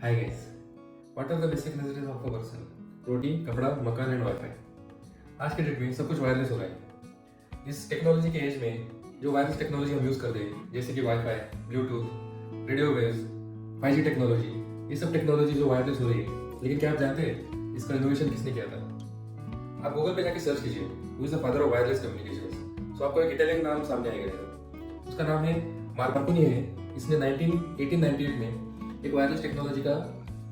Hi guys, what are the basic necessities of a person? रोटी, कपड़ा, मकान and wifi. आज के डेट में सब कुछ वायरलेस हो रहा है। इस टेक्नोलॉजी के एज में जो वायरलेस टेक्नोलॉजी हम यूज़ करते हैं जैसे कि wifi, Bluetooth, radio waves, 5G technology, ये सब टेक्नोलॉजी जो वायरलेस हो रही है, लेकिन क्या आप जानते हैं इसका इनोवेशन किसने किया था? आप गूगल पे जाके सर्च कीजिए who is the father of wireless communications. So आपको एक इटालियन नाम सामने आएगा। उसका नाम है मार्कोनी है। इसने 1898 में एक वायरलेस टेक्नोलॉजी का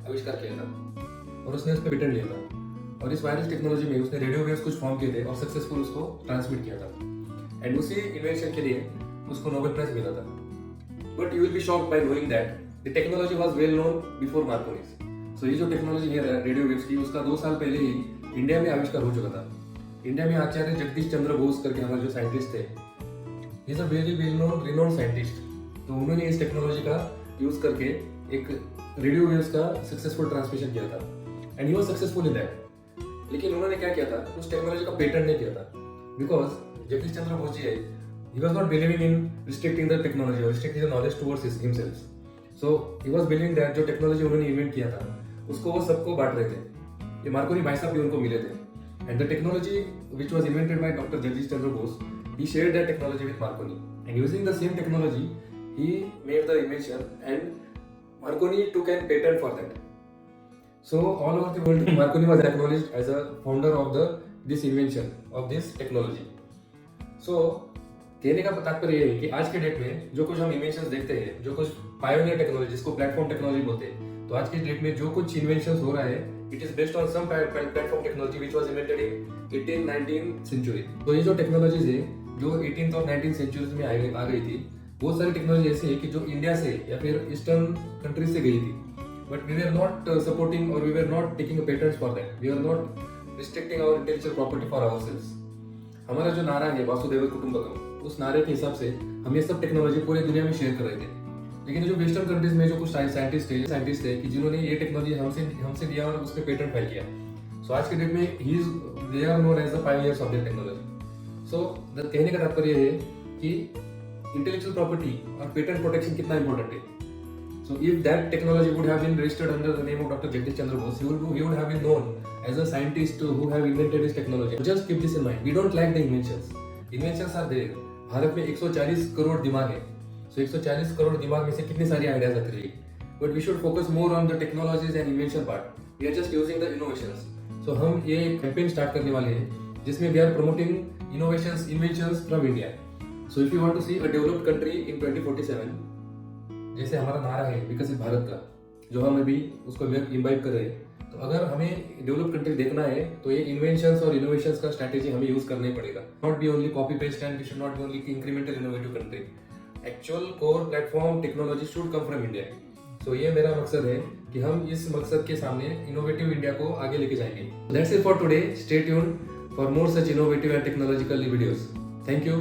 आविष्कार किया था और उसने उस पर पेटेंट लिया था। और इस वायरलेस टेक्नोलॉजी में उसने रेडियो वेव्स कुछ फॉर्म किए थे और सक्सेसफुल उसको ट्रांसमिट किया था एंड उसी इन्वेंशन के लिए उसको नोबेल प्राइज मिला था। But you will be shocked by knowing that the technology was well known before Marconi's. So ये जो टेक्नोलॉजी है रेडियो वेव्स की, उसका 2 साल पहले ही इंडिया में आविष्कार हो चुका था। इंडिया में आचार्य जगदीश चंद्र बोस करके हमारे जो साइंटिस्ट थे, he is a very well known renowned scientist. तो उन्होंने इस टेक्नोलॉजी का यूज करके एक रेडियो वेव्स का सक्सेसफुल ट्रांसमिशन किया था and he was successful in that. लेकिन उन्होंने क्या किया था, उस टेक्नोलॉजी का पेटेंट नहीं किया था बिकॉज जगदीश चंद्र बोस जी है, he was not believing in restricting the technology or restricting the knowledge towards himself. So he was believing that जो टेक्नोलॉजी उन्होंने इन्वेंट किया था उसको वो सबको बांट रहे थे। ये मार्कोनी भाई साहब भी उनको मिले थे and the technology which was invented by Dr. Jagdish Chandra Bose, he shared that technology with Marconi and using the same technology he made the invention and Marconi took an patent for that. So all over the world Marconi was acknowledged as a founder of this invention of this technology. So कहने का तात्पर्य ये है कि आज के date में जो कुछ हम इन्वेंशंस देखते हैं, जो कुछ पायोनियर टेक्नोलॉजी जिसको प्लेटफॉर्म टेक्नोलॉजी बोलते हैं, तो आज के डेट में जो कुछ इन्वेंशंस हो रहा है it is based on some platform technology which was invented in 18th-19th century. तो ये जो टेक्नोलॉजीज है जो 18th और 19th सेंचुरीज में आ गई थी, बहुत सारी टेक्नोलॉजी ऐसी है कि जो इंडिया से या फिर ईस्टर्न कंट्रीज से गई थी, but we were not supporting और we were not taking patents for that, we are not restricting our intellectual property for ourselves. हमारा जो नारा है वासुदेव कुटुंबकम, उस नारे के हिसाब से हम ये सब टेक्नोलॉजी पूरी दुनिया में शेयर कर रहे थे। लेकिन जो वेस्टर्न कंट्रीज में जो कुछ साइंटिस्ट थे कि जिन्होंने ये टेक्नोलॉजी हमसे लिया और उसके पेटेंट फाइल किया। सो आज के डेट में they are known as the pioneers of the technology. So कहने का तात्पर्य है कि इंटेलेक्चुअल प्रॉपर्टी और पेटेंट प्रोटेक्शन कितना इंपॉर्टेंट है। So if that technology would have been registered under the name of Dr. Jagdish Chandra Bose, he would have been known as a scientist who have invented this technology. So just keep this in mind. We don't lack the inventions. Inventions are there. Bharat में 140 करोड़ दिमाग है. So 140 crore दिमाग में से कितनी सारी ideas आती रही. But we should focus more on the technologies and invention part. We are just using the innovations. So हम ये कैंपेन स्टार्ट करने वाले हैं जिसमें we are promoting inventions from India. So if you want to see a developed country in 2047, जैसे हमारा नारा है विकसित भारत का, जो हम अभी उसको इम्बाइब कर रहे हैं, तो अगर हमें डेवलप कंट्री देखना है तो ये इन्वेंशंस और इनोवेशंस का स्ट्रैटेजी हमें यूज करना ही पड़ेगा। Not be only copy paste and we should not be only incremental innovative country. Actual core platform technology should come from India. So ये मेरा मकसद है कि हम इस मकसद के सामने इनोवेटिव इंडिया को आगे लेके जाएंगे। That's it for today. Stay tuned for more such innovative and technological videos. Thank you.